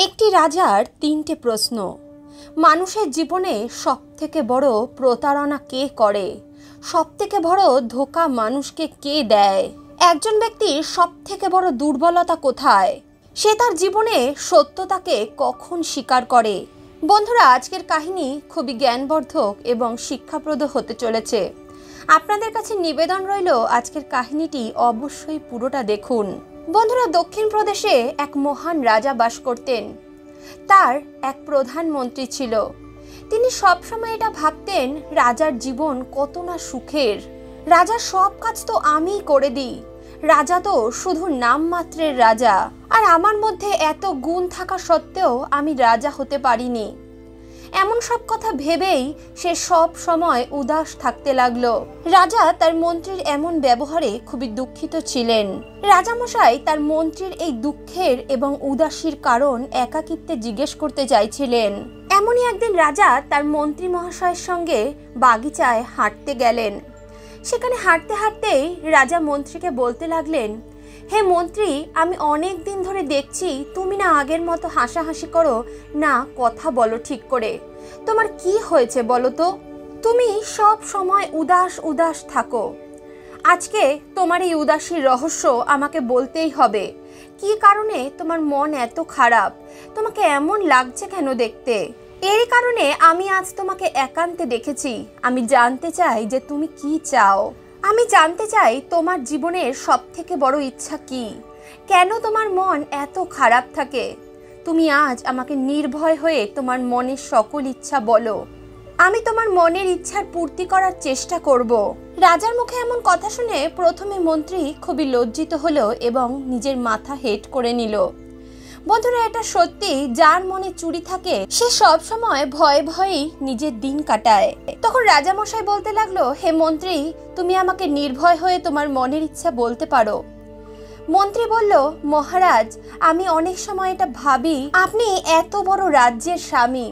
একটি রাজার তিনটে প্রশ্ন। মানুষের জীবনে সবথেকে বড় প্রতারণা কে করে? সবথেকে বড় ধোঁকা মানুষকে কে দেয়? একজন ব্যক্তির সবথেকে বড় দুর্বলতা কোথায়? সে তার জীবনে সত্যতাকে কখন স্বীকার করে? বন্ধুরা, আজকের কাহিনী খুবই জ্ঞানবর্ধক এবং শিক্ষাপ্রদ হতে চলেছে। আপনাদের কাছে নিবেদন রইল আজকের কাহিনীটি অবশ্যই পুরোটা দেখুন। বন্ধুরা, দক্ষিণ প্রদেশে এক মহান রাজা বাস করতেন। তার এক প্রধানমন্ত্রী ছিল। তিনি সবসময় এটা ভাবতেন, রাজার জীবন কত না সুখের। রাজার সব কাজ তো আমিই করে দিই। রাজা তো শুধু নামমাত্রের রাজা, আর আমার মধ্যে এত গুণ থাকা সত্ত্বেও আমি রাজা হতে পারিনি। এমন সব কথা ভেবেই সে সব সময় উদাস থাকতে লাগলো। রাজা তার মন্ত্রীর এমন ব্যবহারে খুবই দুঃখিত ছিলেন। রাজামশাই তার মন্ত্রীর এই দুঃখের এবং উদাসীর কারণ একাকিত্বে জিজ্ঞেস করতে চাইছিলেন। এমনই একদিন রাজা তার মন্ত্রী মহাশয়ের সঙ্গে বাগিচায় হাঁটতে গেলেন। সেখানে হাঁটতে হাঁটতেই রাজা মন্ত্রীকে বলতে লাগলেন, হে মন্ত্রী, আমি অনেক দিন ধরে দেখছি তুমি না আগের মতো হাসাহাসি করো, না কথা বলো ঠিক করে। তোমার কি হয়েছে বলো তো? তুমি সব সময় উদাস উদাস থাকো। আজকে তোমার এই উদাসীর রহস্য আমাকে বলতেই হবে। কি কারণে তোমার মন এত খারাপ? তোমাকে এমন লাগছে কেন দেখতে? এরই কারণে আমি আজ তোমাকে একান্তে ডেকেছি। আমি জানতে চাই যে তুমি কি চাও। আমি জানতে চাই তোমার জীবনের সবথেকে বড় ইচ্ছা কি? কেন তোমার মন এত খারাপ থাকে? তুমি আজ আমাকে নির্ভয় হয়ে তোমার মনের সকল ইচ্ছা বলো। আমি তোমার মনের ইচ্ছার পূর্তি করার চেষ্টা করব। রাজার মুখে এমন কথা শুনে প্রথমে মন্ত্রী খুবই লজ্জিত হলো এবং নিজের মাথা হেঁট করে নিল। বন্ধুরা, এটা সত্যি, যার মনে চুরি থাকে সে সব সময় ভয়ে ভয়েই নিজের দিন কাটায়। তখন রাজামশাই বলতে লাগলো, হে মন্ত্রী, তুমি আমাকে নির্ভয় হয়ে তোমার মনের ইচ্ছা বলতে পারো। মন্ত্রী বলল, মহারাজ, আমি অনেক সময় এটা ভাবি, আপনি এত বড় রাজ্যের স্বামী,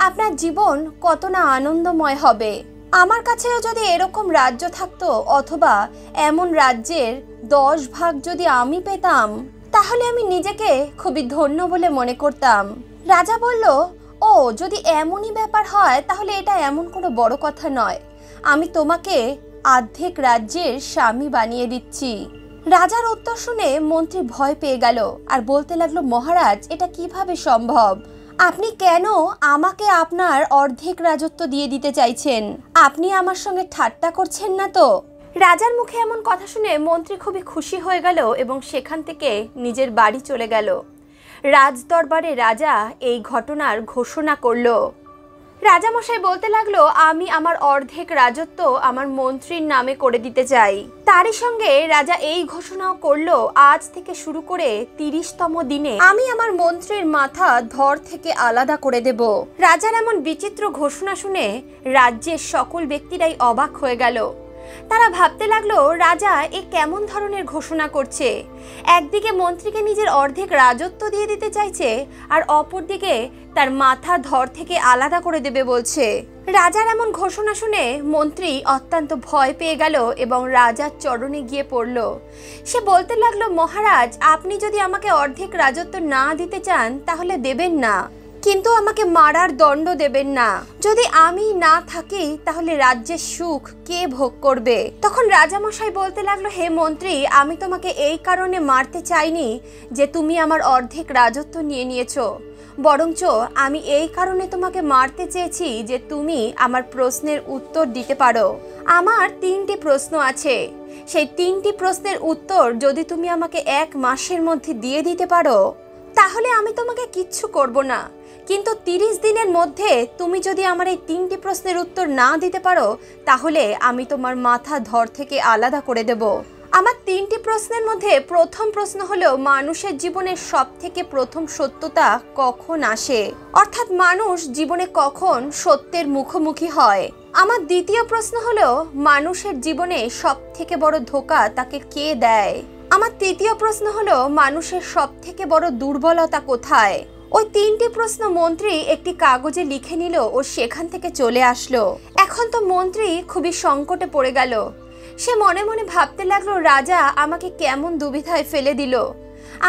আপনার জীবন কত না আনন্দময় হবে। আমার কাছেও যদি এরকম রাজ্য থাকতো, অথবা এমন রাজ্যের 10 ভাগ যদি আমি পেতাম, তাহলে আমি নিজেকে খুবই ধন্য বলে মনে করতাম। রাজা বলল, ও যদি এমনই ব্যাপার হয় তাহলে এটা এমন কোনো বড় কথা নয়। আমি তোমাকে অর্ধেক রাজ্যের স্বামী বানিয়ে দিচ্ছি। রাজার উত্তর শুনে মন্ত্রী ভয় পেয়ে গেল আর বলতে লাগলো, মহারাজ, এটা কিভাবে সম্ভব? আপনি কেন আমাকে আপনার অর্ধেক রাজত্ব দিয়ে দিতে চাইছেন? আপনি আমার সঙ্গে ঠাট্টা করছেন না তো? রাজার মুখে এমন কথা শুনে মন্ত্রী খুবই খুশি হয়ে গেল এবং সেখান থেকে নিজের বাড়ি চলে গেল। রাজ দরবারে রাজা এই ঘটনার ঘোষণা করল। রাজামশাই বলতে লাগলো, আমি আমার অর্ধেক রাজত্ব আমার মন্ত্রীর নামে করে দিতে চাই। তারই সঙ্গে রাজা এই ঘোষণাও করলো, আজ থেকে শুরু করে 30তম দিনে আমি আমার মন্ত্রীর মাথা ধর থেকে আলাদা করে দেব। রাজার এমন বিচিত্র ঘোষণা শুনে রাজ্যের সকল ব্যক্তিরাই অবাক হয়ে গেল। তারা ভাবতে লাগলো, রাজা এ কেমন ধরনের ঘোষণা করছে? একদিকে মন্ত্রীকে নিজের অর্ধেক রাজত্ব দিয়ে দিতে চাইছে, আর অপরদিকে তার মাথা ধর থেকে আলাদা করে দেবে বলছে। রাজার এমন ঘোষণা শুনে মন্ত্রী অত্যন্ত ভয় পেয়ে গেল এবং রাজার চরণে গিয়ে পড়ল। সে বলতে লাগলো, মহারাজ, আপনি যদি আমাকে অর্ধেক রাজত্ব না দিতে চান তাহলে দেবেন না, কিন্তু আমাকে মারার দণ্ড দেবেন না। যদি আমি না থাকি তাহলে রাজ্যের সুখ কে ভোগ করবে? তখন রাজামশাই বলতে লাগলো, হে মন্ত্রী, আমি তোমাকে এই কারণে মারতে চাইনি যে তুমি আমার অর্ধেক রাজত্ব নিয়ে নিয়েছো, বরঞ্চ আমি এই কারণে তোমাকে মারতে চেয়েছি যে তুমি আমার প্রশ্নের উত্তর দিতে পারো। আমার 3টি প্রশ্ন আছে। সেই 3টি প্রশ্নের উত্তর যদি তুমি আমাকে 1 মাসের মধ্যে দিয়ে দিতে পারো তাহলে আমি তোমাকে কিচ্ছু করব না। কিন্তু 30 দিনের মধ্যে তুমি যদি আমার এই 3টি প্রশ্নের উত্তর না দিতে পারো তাহলে আমি তোমার মাথা ধর থেকে আলাদা করে দেব। আমার 3টি প্রশ্নের মধ্যে প্রথম প্রশ্ন হলো, মানুষের জীবনের সবথেকে প্রথম সত্যতা কখন আসে? অর্থাৎ মানুষ জীবনে কখন সত্যের মুখোমুখি হয়? আমার দ্বিতীয় প্রশ্ন হলো, মানুষের জীবনে সবথেকে বড় ধোঁকা তাকে কে দেয়? আমার তৃতীয় প্রশ্ন হলো, মানুষের সবথেকে বড় দুর্বলতা কোথায়? ওই 3টি প্রশ্ন মন্ত্রী একটি কাগজে লিখে নিল ও সেখান থেকে চলে আসলো। এখন তো মন্ত্রী খুবই সংকটে পড়ে গেল। সে মনে মনে ভাবতে লাগলো, রাজা আমাকে কেমন দুবিধায় ফেলে দিল।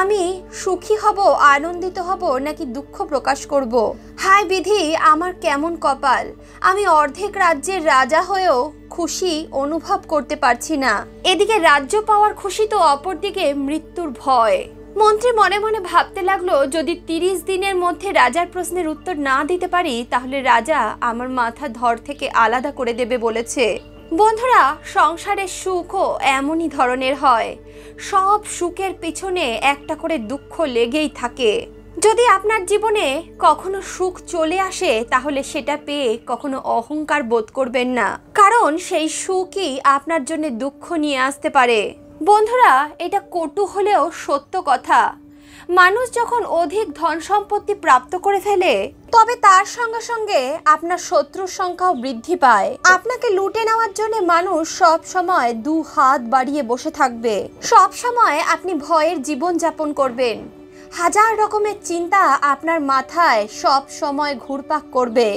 আমি সুখী হব, আনন্দিত হব নাকি দুঃখ প্রকাশ করব? হায় বিধি, আমার কেমন কপাল, আমি অর্ধেক রাজ্যের রাজা হয়েও খুশি অনুভব করতে পারছি না। এদিকে রাজ্য পাওয়ার খুশি তো, অপরদিকে মৃত্যুর ভয়। মন্ত্রী মনে মনে ভাবতে লাগলো, যদি 30 দিনের মধ্যে রাজার প্রশ্নের উত্তর না দিতে পারি তাহলে রাজা আমার মাথা ধর থেকে আলাদা করে দেবে বলেছে। বন্ধুরা, সংসারের সুখও এমনই ধরনের হয়। সব সুখের পিছনে একটা করে দুঃখ লেগেই থাকে। যদি আপনার জীবনে কখনো সুখ চলে আসে তাহলে সেটা পেয়ে কখনো অহংকার বোধ করবেন না, কারণ সেই সুখই আপনার জন্য দুঃখ নিয়ে আসতে পারে। বন্ধুরা, এটা কটু হলেও সত্য কথা। মানুষ যখন অধিক ধন সম্পত্তি প্রাপ্ত করে ফেলে তবে তার সঙ্গে সঙ্গে আপনার শত্রুর সংখ্যাও বৃদ্ধি পায়। আপনাকে লুটে নেওয়ার জন্য মানুষ সব সময় 2 হাত বাড়িয়ে বসে থাকবে। সব সময় আপনি ভয়ের জীবন যাপন করবেন। হাজার রকমের চিন্তা আপনার মাথায় সব সময় ঘুরপাক করবে।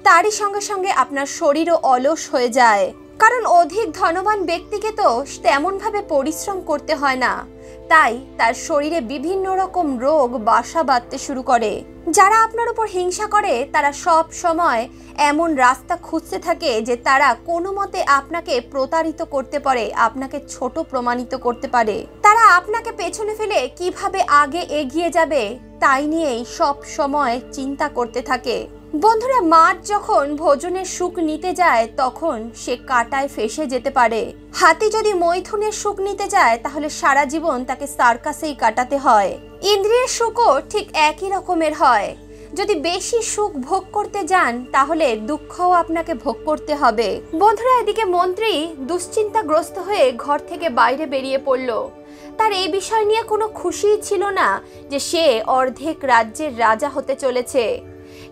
তারই সঙ্গে সঙ্গে আপনার শরীরও অলস হয়ে যায়, কারণ অধিক ধনবান ব্যক্তিকে তো তেমনভাবে পরিশ্রম করতে হয় না, তাই তার শরীরে বিভিন্ন রকম রোগ বাসা বাঁধতে শুরু করে। যারা আপনার উপর হিংসা করে তারা সব সময় এমন রাস্তা খুঁজতে থাকে যে তারা কোনো মতে আপনাকে প্রতারিত করতে পারে, আপনাকে ছোট প্রমাণিত করতে পারে। তারা আপনাকে পেছনে ফেলে কিভাবে আগে এগিয়ে যাবে তাই নিয়েই সব সময় চিন্তা করতে থাকে। বন্ধুরা, মাছ যখন ভোজনের সুখ নিতে যায় তখন সে কাঁটায় ফেসে যেতে পারে। হাতি যদি মৈথুনের সুখ নিতে যায় তাহলে সারা জীবন তাকে সার্কাসেই কাটাতে হয়। ইন্দ্রিয়ের সুখও ঠিক একই রকমের হয়। যদি বেশি সুখ ভোগ করতে যান তাহলে দুঃখও আপনাকে ভোগ করতে হবে। বন্ধুরা, এদিকে মন্ত্রী দুশ্চিন্তাগ্রস্ত হয়ে ঘর থেকে বাইরে বেরিয়ে পড়ল। তার এই বিষয় নিয়ে কোনো খুশিই ছিল না যে সে অর্ধেক রাজ্যের রাজা হতে চলেছে।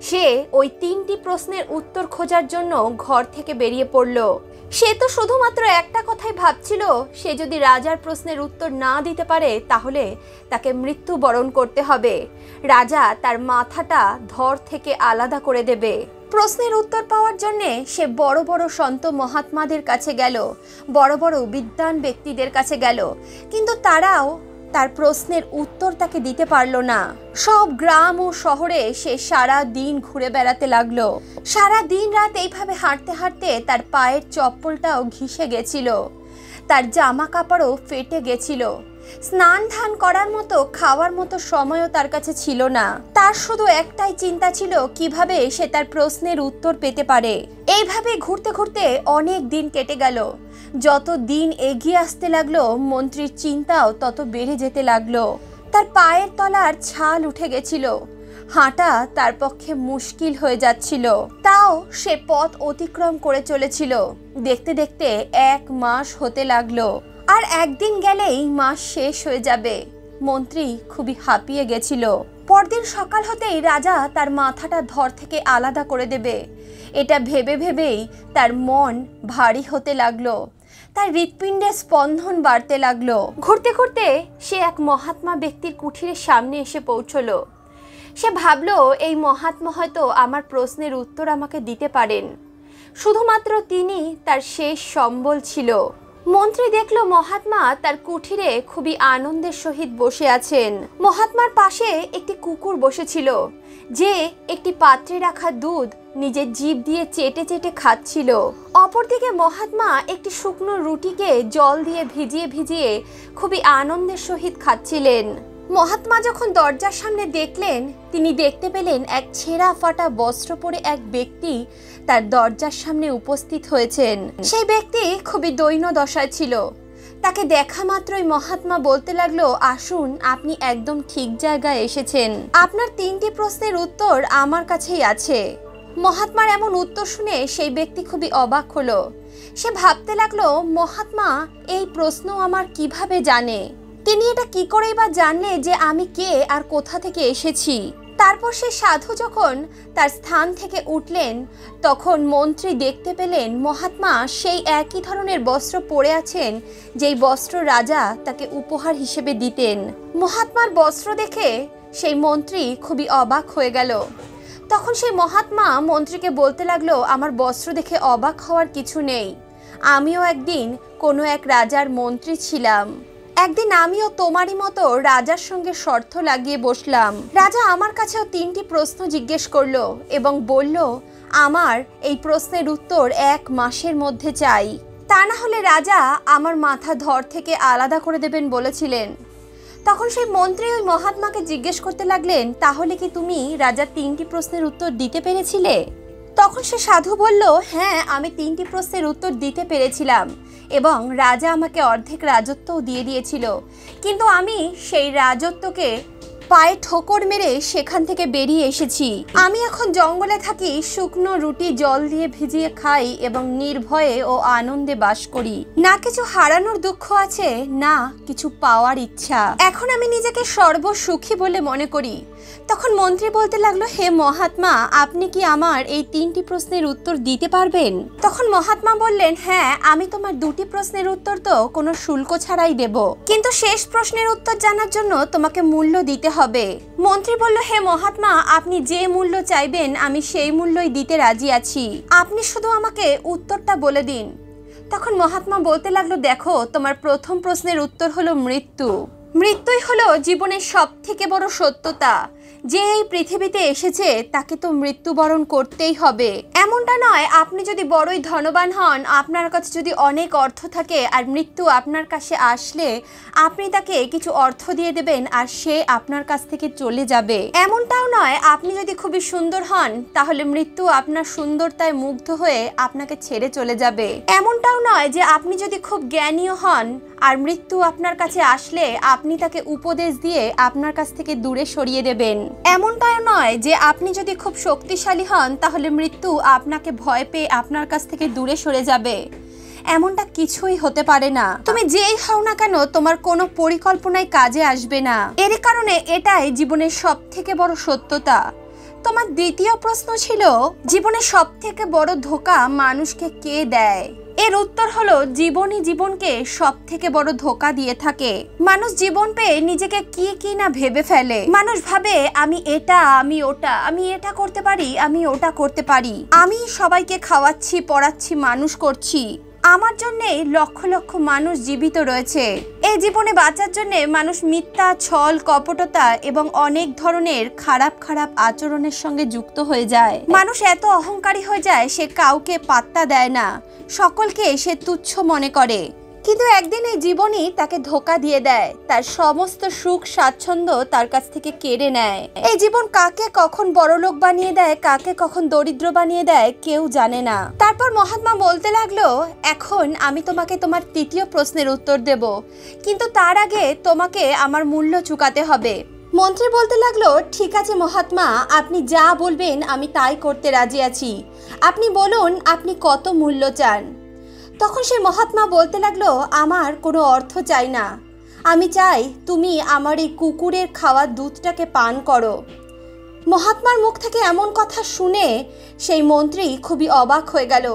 সে ওই 3টি প্রশ্নের উত্তর খোঁজার জন্য ঘর থেকে বেরিয়ে পড়ল। সে তো শুধুমাত্র একটা কথাই ভাবছিল, সে যদি রাজার প্রশ্নের উত্তর না দিতে পারে তাহলে তাকে মৃত্যুবরণ করতে হবে। রাজা তার মাথাটা ধর থেকে আলাদা করে দেবে। প্রশ্নের উত্তর পাওয়ার জন্য সে বড় বড় সন্ত মহাত্মাদের কাছে গেল, বড় বড় বিদ্বান ব্যক্তিদের কাছে গেল, কিন্তু তারাও তার প্রশ্নের উত্তর তাকে দিতে পারলো না। সব গ্রাম ও শহরে সে সারা দিন ঘুরে বেড়াতে লাগলো। সারা দিন রাত এইভাবে হাঁটতে হাঁটতে তার পায়ের চপ্পলটাও ঘিসে গেছিল, তার জামা কাপড়ও ফেটে গেছিল। স্নান ধান করার মতো খাওয়ার মতো সময়ও তার কাছে ছিল না। তার শুধু একটাই চিন্তা ছিল কিভাবে সে তার প্রশ্নের উত্তর পেতে পারে। এইভাবে ঘুরতে ঘুরতে অনেক দিন কেটে গেল। যত দিন এগিয়ে আসতে লাগলো মন্ত্রীর চিন্তাও তত বেড়ে যেতে লাগলো। তার পায়ের তলার ছাল উঠে গেছিল, হাঁটা তার পক্ষে মুশকিল হয়ে যাচ্ছিল। তাও সে পথ অতিক্রম করে চলেছিল। দেখতে দেখতে 1 মাস হতে লাগলো, আর একদিন গেলেই মাস শেষ হয়ে যাবে। মন্ত্রী খুবই হাঁপিয়ে গেছিল। পরদিন সকাল হতেই রাজা তার মাথাটা ধর থেকে আলাদা করে দেবে, এটা ভেবে ভেবেই তার মন ভারী হতে লাগলো। তার হৃৎপিণ্ডের স্পন্দন বাড়তে লাগলো। ঘুরতে ঘুরতে সে এক মহাত্মা ব্যক্তির কুঠিরের সামনে এসে পৌঁছলো। সে ভাবলো, এই মহাত্মা হয়তো আমার প্রশ্নের উত্তর আমাকে দিতে পারেন। শুধুমাত্র তিনি তার শেষ সম্বল ছিল। মন্ত্রী দেখলো মহাত্মা তার কুঠিরে খুবই আনন্দের সহিত বসে আছেন। মহাত্মার পাশে একটি কুকুর বসেছিল, যে একটি পাত্রে রাখা দুধ নিজের জিভ দিয়ে চেটে চেটে খাচ্ছিল। অপরদিকে মহাত্মা একটি শুকনো রুটিকে জল দিয়ে ভিজিয়ে ভিজিয়ে খুবই আনন্দের সহিত খাচ্ছিলেন। মহাত্মা যখন দরজার সামনে দেখলেন, তিনি দেখতে পেলেন এক ছেঁড়া ফাটা বস্ত্র পরে এক ব্যক্তি তার দরজার সামনে উপস্থিত হয়েছেন। সেই ব্যক্তি খুবই দৈন্য দশায় ছিল। তাকে দেখা মাত্রই মহাত্মা বলতে লাগলো, আসুন, আপনি একদম ঠিক জায়গায় এসেছেন। আপনার 3টি প্রশ্নের উত্তর আমার কাছেই আছে। মহাত্মার এমন উত্তর শুনে সেই ব্যক্তি খুবই অবাক হলো। সে ভাবতে লাগলো, মহাত্মা এই প্রশ্ন আমার কিভাবে জানে? তিনি এটা কি করেই বা জানলে যে আমি কে আর কোথা থেকে এসেছি? তারপর সে সাধু যখন তার স্থান থেকে উঠলেন তখন মন্ত্রী দেখতে পেলেন মহাত্মা সেই একই ধরনের বস্ত্র পরে আছেন যেই বস্ত্র রাজা তাকে উপহার হিসেবে দিতেন। মহাত্মার বস্ত্র দেখে সেই মন্ত্রী খুবই অবাক হয়ে গেল। তখন সেই মহাত্মা মন্ত্রীকে বলতে লাগলো, আমার বস্ত্র দেখে অবাক হওয়ার কিছু নেই। আমিও একদিন কোনো এক রাজার মন্ত্রী ছিলাম। একদিন আমিও তোমারই মতো রাজার সঙ্গে শর্ত লাগিয়ে বসলাম। রাজা আমার কাছেও 3টি প্রশ্ন জিজ্ঞেস করলো এবং বলল আমার এই প্রশ্নের উত্তর 1 মাসের মধ্যে চাই, তা না হলে রাজা আমার মাথা ধর থেকে আলাদা করে দেবেন বলেছিলেন। তখন সেই মন্ত্রী ওই মহাত্মাকে জিজ্ঞেস করতে লাগলেন, তাহলে কি তুমি রাজার 3টি প্রশ্নের উত্তর দিতে পেরেছিলে? তখন সে সাধু বলল, হ্যাঁ, আমি 3টি প্রশ্নের উত্তর দিতে পেরেছিলাম এবং রাজা আমাকে অর্ধেক রাজত্বও দিয়ে দিয়েছিল, কিন্তু আমি সেই রাজত্বকে পায়ে ঠোকর মেরে সেখান থেকে বেরিয়ে এসেছি। আমি এখন জঙ্গলে থাকি, শুকনো রুটি জল দিয়ে ভিজিয়ে খাই এবং নির্ভয়ে ও আনন্দে বাস করি। না কিছু হারানোর দুঃখ আছে, না কিছু পাওয়ার ইচ্ছা। এখন আমি নিজেকে সর্বসুখী বলে মনে করি। তখন মন্ত্রী বলতে লাগলো, হে মহাত্মা, আপনি কি আমার এই 3টি প্রশ্নের উত্তর দিতে পারবেন? তখন মহাত্মা বললেন, হ্যাঁ, আমি তোমার 2টি প্রশ্নের উত্তর তো কোনো শুল্ক ছাড়াই দেব, কিন্তু শেষ প্রশ্নের উত্তর জানার জন্য তোমাকে মূল্য দিতে হবে। মন্ত্রী বলল, হে মহাত্মা, আপনি যে মূল্য চাইবেন আমি সেই মূল্যই দিতে রাজি আছি, আপনি শুধু আমাকে উত্তরটা বলে দিন। তখন মহাত্মা বলতে লাগলো, দেখো, তোমার প্রথম প্রশ্নের উত্তর হলো মৃত্যু। মৃত্যুই হলো জীবনের সবথেকে বড় সত্যতা। যে এই পৃথিবীতে এসেছে তাকে তো মৃত্যুবরণ করতেই হবে। এমনটা নয় আপনি যদি বড়ই ধনবান হন, আপনার কাছে যদি অনেক অর্থ থাকে আর মৃত্যু আপনার কাছে আসলে আপনি তাকে কিছু অর্থ দিয়ে দেবেন আর সে আপনার কাছ থেকে চলে যাবে। এমনটাও নয় আপনি যদি খুবই সুন্দর হন তাহলে মৃত্যু আপনার সুন্দরতায় মুগ্ধ হয়ে আপনাকে ছেড়ে চলে যাবে। এমনটাও নয় যে আপনি যদি খুব জ্ঞানীও হন আর মৃত্যু আপনার কাছে আসলে আপনি তাকে উপদেশ দিয়ে আপনার কাছ থেকে দূরে সরিয়ে দেবেন। এমনটাও নয় যে আপনি যদি খুব শক্তিশালী হন তাহলে মৃত্যু আপনাকে ভয় পেয়ে আপনার কাছ থেকে দূরে সরে যাবে। এমনটা কিছুই হতে পারে না। তুমি যেই হও না কেন তোমার কোনো পরিকল্পনাই কাজে আসবে না। এর কারণে এটাই জীবনের সবথেকে বড় সত্যতা। তোমার দ্বিতীয় প্রশ্ন ছিল, জীবনের সবথেকে বড় ধোঁকা মানুষকে কে দেয়? এর উত্তর হলো, জীবনই জীবনকে সবথেকে বড় ধোঁকা দিয়ে থাকে। মানুষ জীবন পেয়ে নিজেকে কি না ভেবে ফেলে। মানুষ ভাবে আমি এটা, আমি ওটা, আমি এটা করতে পারি, আমি ওটা করতে পারি, আমি সবাইকে খাওয়াচ্ছি, পড়াচ্ছি, মানুষ করছি, আমার জন্যে লক্ষ লক্ষ মানুষ জীবিত রয়েছে। এই জীবনে বাঁচার জন্য মানুষ মিথ্যা, ছল, কপটতা এবং অনেক ধরনের খারাপ খারাপ আচরণের সঙ্গে যুক্ত হয়ে যায়। মানুষ এত অহংকারী হয়ে যায় সে কাউকে পাত্তা দেয় না, সকলকে সে তুচ্ছ মনে করে। কিন্তু একদিন এই জীবনই তাকে ধোঁকা দিয়ে দেয়, তার সমস্ত সুখ স্বাচ্ছন্দ্য তার কাছ থেকে কেড়ে নেয়। এই জীবন কাকে কখন বড়লোক বানিয়ে দেয়, কাকে কখন দরিদ্র বানিয়ে দেয় কেউ জানে না। তারপর মহাত্মা বলতে লাগলো, এখন আমি তোমাকে তোমার তৃতীয় প্রশ্নের উত্তর দেব, কিন্তু তার আগে তোমাকে আমার মূল্য চুকাতে হবে। মন্ত্রী বলতে লাগলো, ঠিক আছে মহাত্মা, আপনি যা বলবেন আমি তাই করতে রাজি আছি, আপনি বলুন আপনি কত মূল্য চান। তখন সে মহাত্মা বলতে লাগলো, আমার কোনো অর্থ চাই না, আমি চাই তুমি আমার এই কুকুরের খাওয়া দুধটাকে পান করো। মহাত্মার মুখ থেকে এমন কথা শুনে সেই মন্ত্রী খুবই অবাক হয়ে গেল।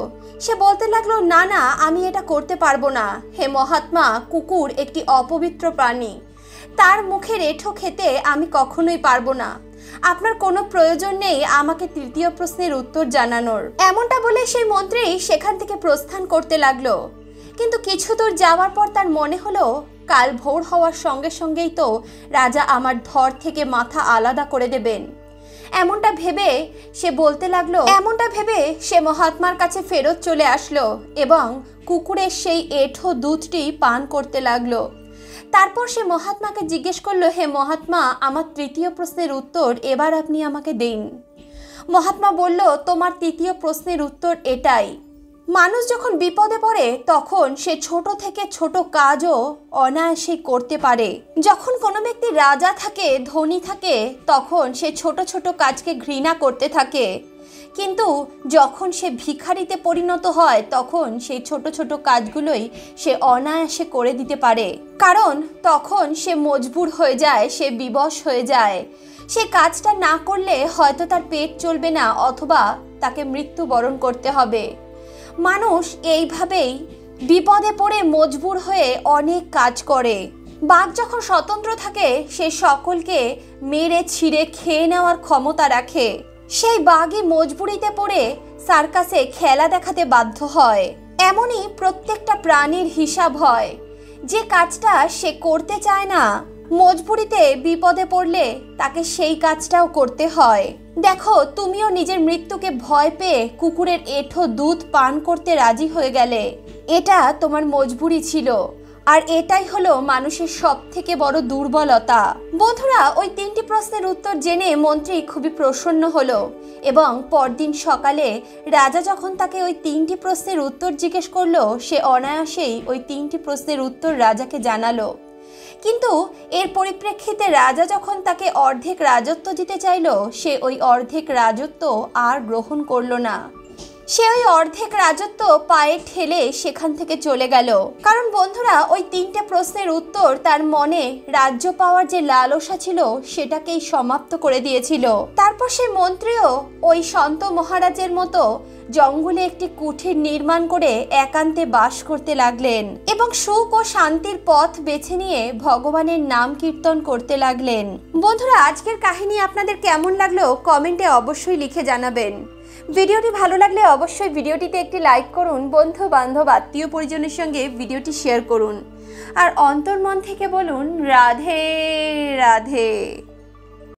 সে বলতে লাগলো, না না, আমি এটা করতে পারবো না। হে মহাত্মা, কুকুর একটি অপবিত্র প্রাণী, তার মুখের এঁঠো খেতে আমি কখনোই পারবো না। আপনার কোনো প্রয়োজন নেই আমাকে তৃতীয় প্রশ্নের উত্তর জানানোর। এমনটা বলে সেই মন্ত্রী সেখান থেকে প্রস্থান করতে লাগলো। কিন্তু কিছু দূর যাওয়ার পর তার মনে হলো, কাল ভোর হওয়ার সঙ্গে সঙ্গেই তো রাজা আমার ধর থেকে মাথা আলাদা করে দেবেন। এমনটা ভেবে সে মহাত্মার কাছে ফেরত চলে আসলো এবং কুকুরের সেই এঁঠো দুধটি পান করতে লাগলো। তারপর সে মহাত্মাকে জিজ্ঞেস করলো, হে মহাত্মা, আমার তৃতীয় প্রশ্নের উত্তর এবার আপনি আমাকে দিন। মহাত্মা বলল, তোমার তৃতীয় প্রশ্নের উত্তর এটাই, মানুষ যখন বিপদে পড়ে তখন সে ছোট থেকে ছোট কাজও অনায়াসে করতে পারে। যখন কোনো ব্যক্তি রাজা থাকে, ধনী থাকে, তখন সে ছোট ছোট কাজকে ঘৃণা করতে থাকে, কিন্তু যখন সে ভিখারিতে পরিণত হয় তখন সেই ছোট ছোট কাজগুলোই সে অনায়াসে করে দিতে পারে, কারণ তখন সে মজবুর হয়ে যায়, সে বিবশ হয়ে যায়। সে কাজটা না করলে হয়তো তার পেট চলবে না অথবা তাকে মৃত্যুবরণ করতে হবে। মানুষ এইভাবেই বিপদে পড়ে মজবুর হয়ে অনেক কাজ করে। বাঘ যখন স্বতন্ত্র থাকে সে সকলকে মেরে ছিঁড়ে খেয়ে নেওয়ার ক্ষমতা রাখে। সেই বাঘই মজবুরিতে পড়ে সার্কাসে খেলা দেখাতে বাধ্য হয়। এমনই প্রত্যেকটা প্রাণীর হিসাব হয়। যে কাজটা সে করতে চায় না, মজবুরিতে বিপদে পড়লে তাকে সেই কাজটাও করতে হয়। দেখো, তুমিও নিজের মৃত্যুকে ভয় পেয়ে কুকুরের এঁঠো দুধ পান করতে রাজি হয়ে গেলে। এটা তোমার মজবুরি ছিল, আর এটাই হলো মানুষের সব থেকে বড় দুর্বলতা। বন্ধুরা, ওই 3টি প্রশ্নের উত্তর জেনে মন্ত্রী খুবই প্রসন্ন হলো এবং পরদিন সকালে রাজা যখন তাকে ওই 3টি প্রশ্নের উত্তর জিজ্ঞেস করলো, সে অনায়াসেই ওই 3টি প্রশ্নের উত্তর রাজাকে জানালো। কিন্তু এর পরিপ্রেক্ষিতে রাজা যখন তাকে অর্ধেক রাজত্ব দিতে চাইলো, সে ওই অর্ধেক রাজত্ব আর গ্রহণ করলো না। সে ওই অর্ধেক রাজত্ব পায়ে ঠেলে সেখান থেকে চলে গেল। কারণ বন্ধুরা, ওই 3টে প্রশ্নের উত্তর তার মনে রাজ্য পাওয়ার যে লালসা ছিল সেটাকেই সমাপ্ত করে দিয়েছিল। তারপর সে মন্ত্রীও ওই সন্ত মহারাজের মতো জঙ্গলে একটি কুঠির নির্মাণ করে একান্তে বাস করতে লাগলেন এবং সুখ ও শান্তির পথ বেছে নিয়ে ভগবানের নাম কীর্তন করতে লাগলেন। বন্ধুরা, আজকের কাহিনী আপনাদের কেমন লাগলো কমেন্টে অবশ্যই লিখে জানাবেন। ভিডিওটি ভালো লাগলে অবশ্যই ভিডিওটিতে একটি লাইক করুন, বন্ধু বান্ধব আত্মীয় পরিজনের সঙ্গে ভিডিওটি শেয়ার করুন, আর অন্তর্মন থেকে বলুন রাধে রাধে।